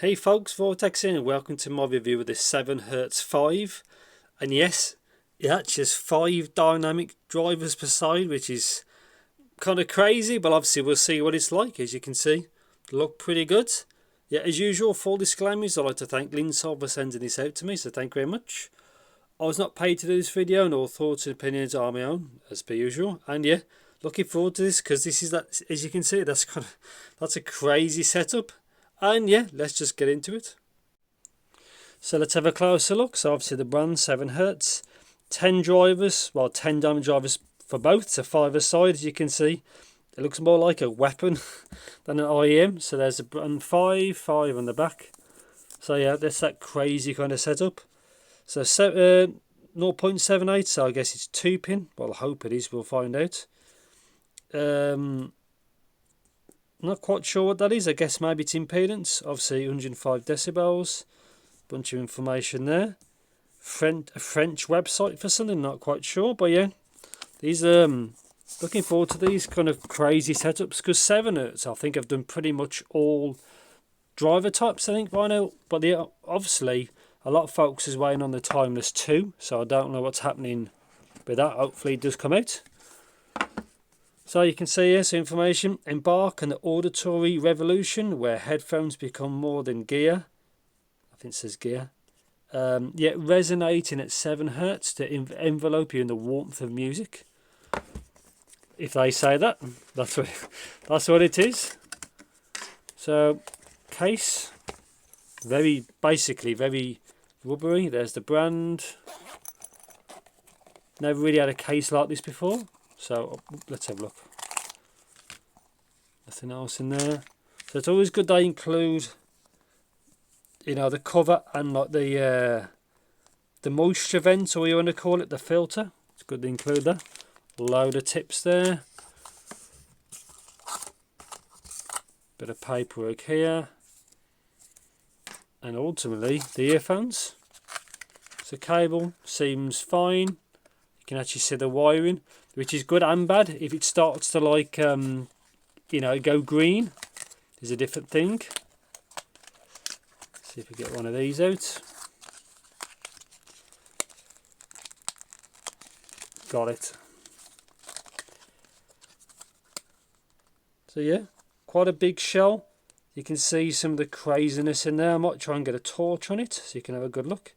Hey folks, Vortex here and welcome to my review of this 7Hz 5. And yes, it actually has 5 dynamic drivers per side, which is kind of crazy, but obviously we'll see what it's like. As you can see, look pretty good. Yeah, as usual, full disclaimers, I'd like to thank Linsol for sending this out to me, so thank you very much. I was not paid to do this video and all thoughts and opinions are my own, as per usual. And yeah, looking forward to this because this is that, as you can see, that's a crazy setup. And yeah, let's just get into it. So let's have a closer look. So obviously the brand 7Hz, 10 drivers, well 10 diamond drivers for both, so 5 aside. As you can see, it looks more like a weapon than an IEM. So there's a brand 5 on the back. So yeah, that's that crazy kind of setup. So 0.78, so I guess it's 2 pin. Well, I hope it is, we'll find out. Not quite sure what that is. I guess maybe it's impedance. Obviously 105 decibels. Bunch of information there. A French website for something, not quite sure. But yeah, these looking forward to these kind of crazy setups because 7Hz I think I've done pretty much all driver types I think by now. But yeah, obviously a lot of folks is waiting on the Timeless 2, so I don't know what's happening with that. Hopefully it does come out. So you can see here some information. Embark on the auditory revolution where headphones become more than gear. I think it says gear. Yet resonating at 7Hz to envelope you in the warmth of music. If they say that, that's what it is. So case, basically very rubbery. There's the brand. Never really had a case like this before. So let's have a look. Nothing else in there. So it's always good they include, you know, the cover and like the moisture vent, or what you want to call it, the filter. It's good to include that. Load of tips there. Bit of paperwork here. And ultimately the earphones. So cable seems fine. You can actually see the wiring, which is good and bad. If it starts to like you know, go green is a different thing. See if we get one of these out. Got it. So yeah, quite a big shell. You can see some of the craziness in there. I might try and get a torch on it so you can have a good look.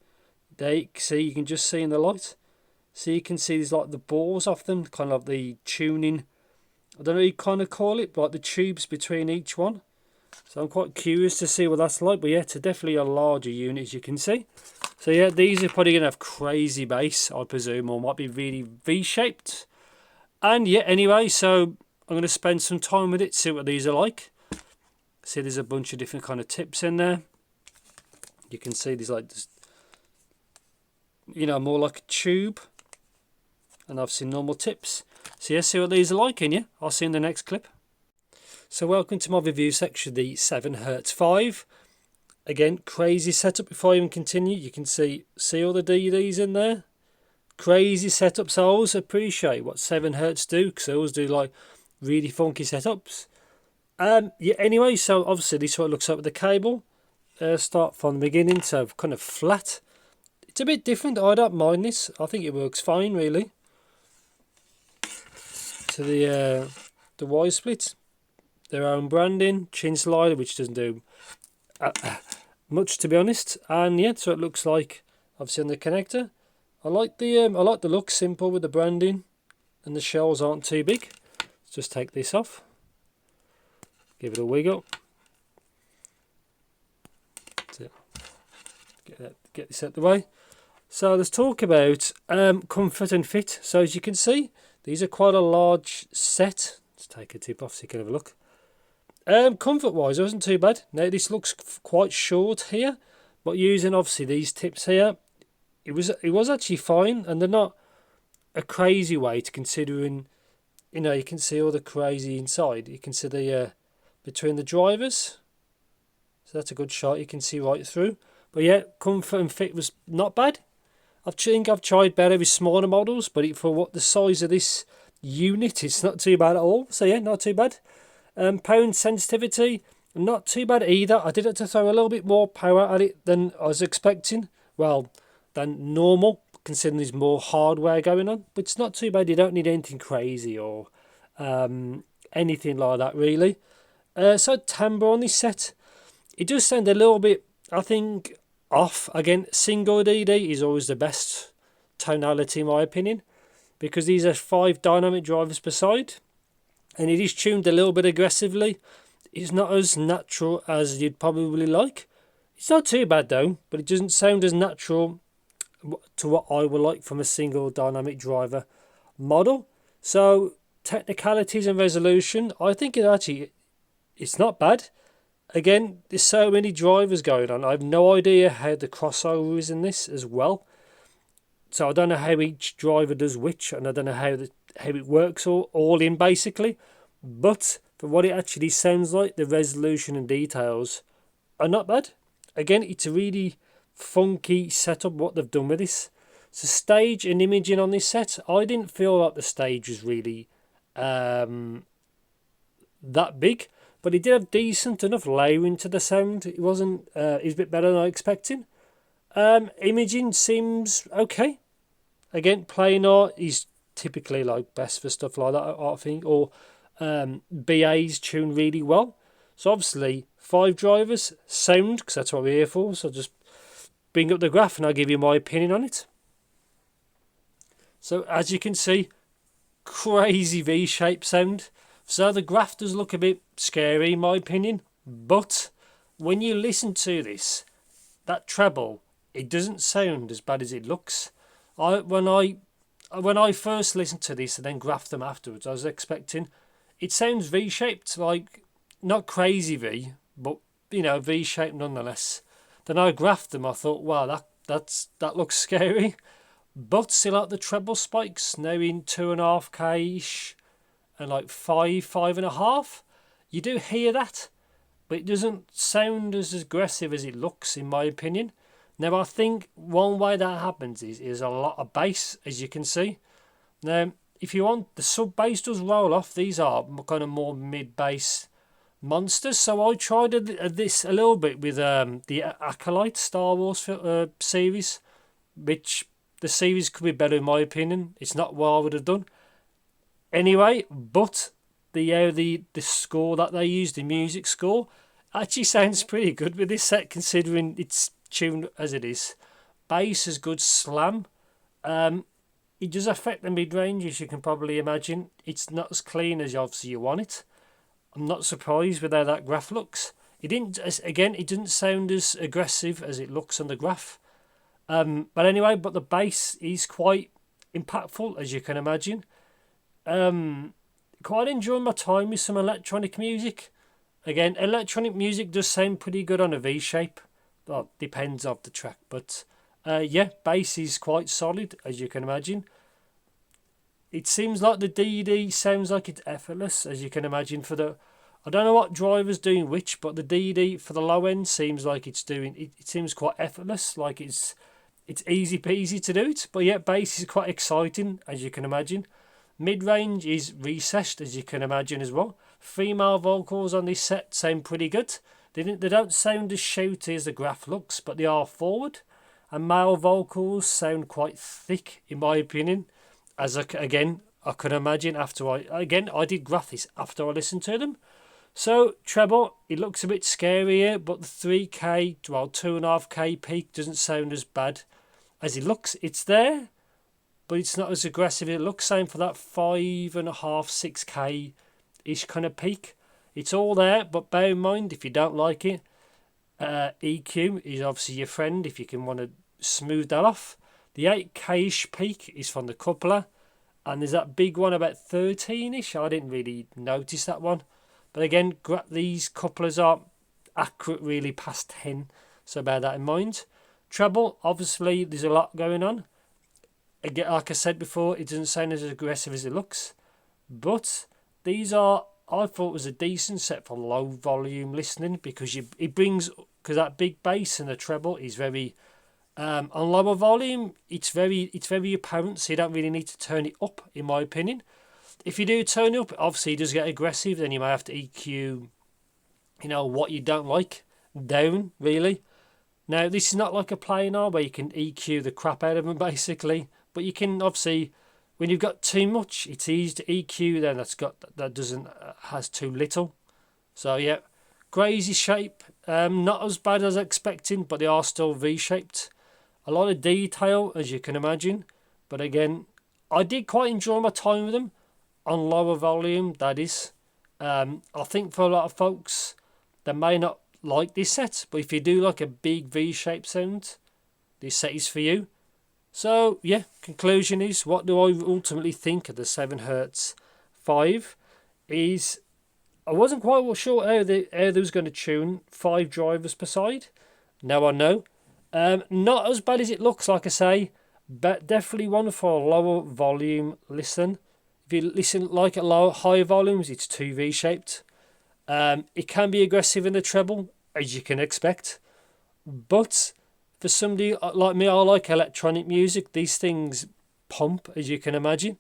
There you can see, you can just see in the light. So you can see there's like the balls off them, kind of like the tuning, I don't know what you kind of call it, but like the tubes between each one. So I'm quite curious to see what that's like. But yeah, it's definitely a larger unit, as you can see. So yeah, these are probably going to have crazy bass, I presume, or might be really V-shaped. And yeah, anyway, so I'm going to spend some time with it, see what these are like. See, there's a bunch of different kind of tips in there. You can see there's like this, you know, more like a tube. And I've seen normal tips. So yeah, see what these are like, and yeah, I'll see you in the next clip. So welcome to my review section, the 7Hz 5. Again, crazy setup. Before I even continue, you can see all the DVDs in there. Crazy setup. So I always appreciate what 7Hz do, because they always do like really funky setups. Yeah, anyway, so obviously this is what it looks like with the cable. Start from the beginning, so kind of flat. It's a bit different. I don't mind this. I think it works fine, really. To the wire split, their own branding, chin slider, which doesn't do much, to be honest. And yeah, so it looks like obviously on the connector. I like the look, simple with the branding, and the shells aren't too big. Let's just take this off, give it a wiggle. So get this out the way. So let's talk about comfort and fit. So as you can see, these are quite a large set. Let's take a tip off so you can have a look. Comfort wise, it wasn't too bad. Now this looks quite short here, but using obviously these tips here, it was actually fine, and they're not a crazy weight considering, you know, you can see all the crazy inside. You can see the between the drivers, so that's a good shot. You can see right through. But yeah, comfort and fit was not bad. I think I've tried better with smaller models, but for what the size of this unit, it's not too bad at all. So yeah, not too bad. Pound sensitivity, not too bad either. I did have to throw a little bit more power at it than I was expecting. Well, than normal, considering there's more hardware going on. But it's not too bad. You don't need anything crazy or anything like that, really. So timbre on this set, it does sound a little bit, I think, off. Again, single DD is always the best tonality in my opinion, because these are 5 dynamic drivers per side, and it is tuned a little bit aggressively. It's not as natural as you'd probably like. It's not too bad though, but it doesn't sound as natural to what I would like from a single dynamic driver model. So technicalities and resolution, I think it's not bad. Again, there's so many drivers going on. I have no idea how the crossover is in this as well. So I don't know how each driver does which, and I don't know how it works all in basically. But for what it actually sounds like, the resolution and details are not bad. Again, it's a really funky setup what they've done with this. So stage and imaging on this set, I didn't feel like the stage was really that big, but it did have decent enough layering to the sound. It wasn't. It was a bit better than I expected. Imaging seems okay. Again, plain art is typically like best for stuff like that, I think, or BAs tune really well. So obviously 5 drivers, sound, because that's what we're here for. So I'll just bring up the graph and I'll give you my opinion on it. So as you can see, crazy V-shaped sound. So the graph does look a bit scary in my opinion, but when you listen to this, that treble, it doesn't sound as bad as it looks. When I first listened to this and then graphed them afterwards, I was expecting, it sounds V-shaped, like not crazy V, but V-shaped nonetheless. Then I graphed them, I thought, wow, that looks scary. But still, like the treble spikes now in 2.5K ish and like 5.5, you do hear that, but it doesn't sound as aggressive as it looks in my opinion. Now I think one way that happens is a lot of bass, as you can see. Now if you want, the sub bass does roll off. These are kind of more mid bass monsters. So I tried this a little bit with the Acolyte Star Wars series, which the series could be better in my opinion. It's not what I would have done anyway, but the score that they used, the music score, actually sounds pretty good with this set considering it's tuned as it is. Bass is good slam. It does affect the mid-range, as you can probably imagine. It's not as clean as obviously you want it. I'm not surprised with how that graph looks. It didn't sound as aggressive as it looks on the graph. But anyway, the bass is quite impactful, as you can imagine. Quite enjoying my time with some electronic music. Again, electronic music does sound pretty good on a V-shape. Well, depends on the track, but yeah, bass is quite solid, as you can imagine. It seems like the DD sounds like it's effortless, as you can imagine. I don't know what driver's doing which, but the DD for the low end seems like it seems quite effortless, like it's easy peasy to do it. But yeah, bass is quite exciting, as you can imagine. Mid-range is recessed, as you can imagine as well. Female vocals on this set sound pretty good. They don't sound as shouty as the graph looks, but they are forward. And male vocals sound quite thick, in my opinion. As I could imagine I did graph this after I listened to them. So treble, it looks a bit scarier, but the 3K, 2.5K peak doesn't sound as bad as it looks. It's there, but it's not as aggressive as it looks. Same for that 5.5, 6K ish kind of peak. It's all there, but bear in mind, if you don't like it, EQ is obviously your friend if you can want to smooth that off. The 8K-ish peak is from the coupler, and there's that big one about 13-ish. I didn't really notice that one. But again, these couplers are accurate really past 10, so bear that in mind. Treble, obviously, there's a lot going on. Again, like I said before, it doesn't sound as aggressive as it looks. But I thought was a decent set for low volume listening, because that big bass and the treble is very on lower volume. It's very apparent, so you don't really need to turn it up, in my opinion. If you do turn it up, obviously it does get aggressive. Then you may have to EQ you know, what you don't like down, really. Now, this is not like a planar where you can EQ the crap out of them, basically. But you can obviously, when you've got too much, it's easy to EQ. Then that doesn't has too little. So yeah, crazy shape. Not as bad as expecting, but they are still V-shaped. A lot of detail, as you can imagine. But again, I did quite enjoy my time with them on lower volume. That is, I think for a lot of folks, they may not like this set, but if you do like a big V-shaped sound, this set is for you. So yeah, conclusion is, what do I ultimately think of the 7Hz 5 is, I wasn't quite sure how they was going to tune 5 drivers per side. Now I know. Not as bad as it looks, like I say, but definitely one for a lower volume listen. If you listen like at higher volumes, it's too V-shaped. It can be aggressive in the treble, as you can expect. But for somebody like me, I like electronic music. These things pump, as you can imagine.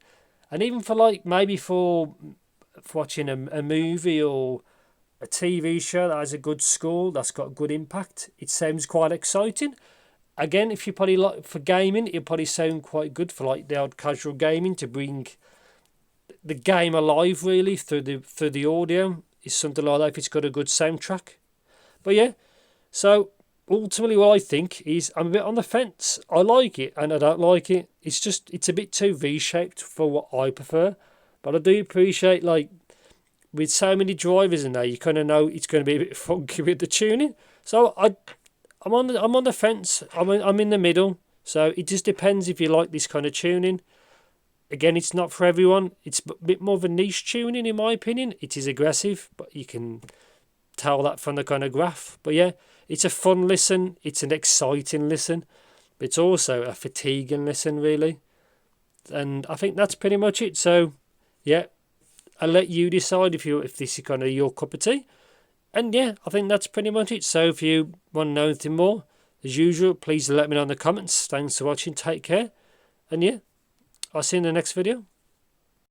And even for like maybe for watching a movie or a TV show that has a good score, that's got a good impact, it sounds quite exciting. Again, if you probably like for gaming, it'll probably sound quite good for like the odd casual gaming, to bring the game alive really through the audio. Is something like that if it's got a good soundtrack. But yeah, so ultimately what I think is, I'm a bit on the fence. I like it and I don't like it. It's a bit too V-shaped for what I prefer. But I do appreciate, like, with so many drivers in there, you kind of know it's going to be a bit funky with the tuning. So I'm on the fence. I'm in the middle. So it just depends if you like this kind of tuning. Again, it's not for everyone. It's a bit more of a niche tuning, in my opinion. It is aggressive, but you can tell that from the kind of graph. But yeah, it's a fun listen. It's an exciting listen. But it's also a fatiguing listen, really. And I think that's pretty much it. So yeah, I'll let you decide if this is kind of your cup of tea. And yeah, I think that's pretty much it. So if you want to know anything more, as usual, please let me know in the comments. Thanks for watching. Take care. And yeah, I'll see you in the next video.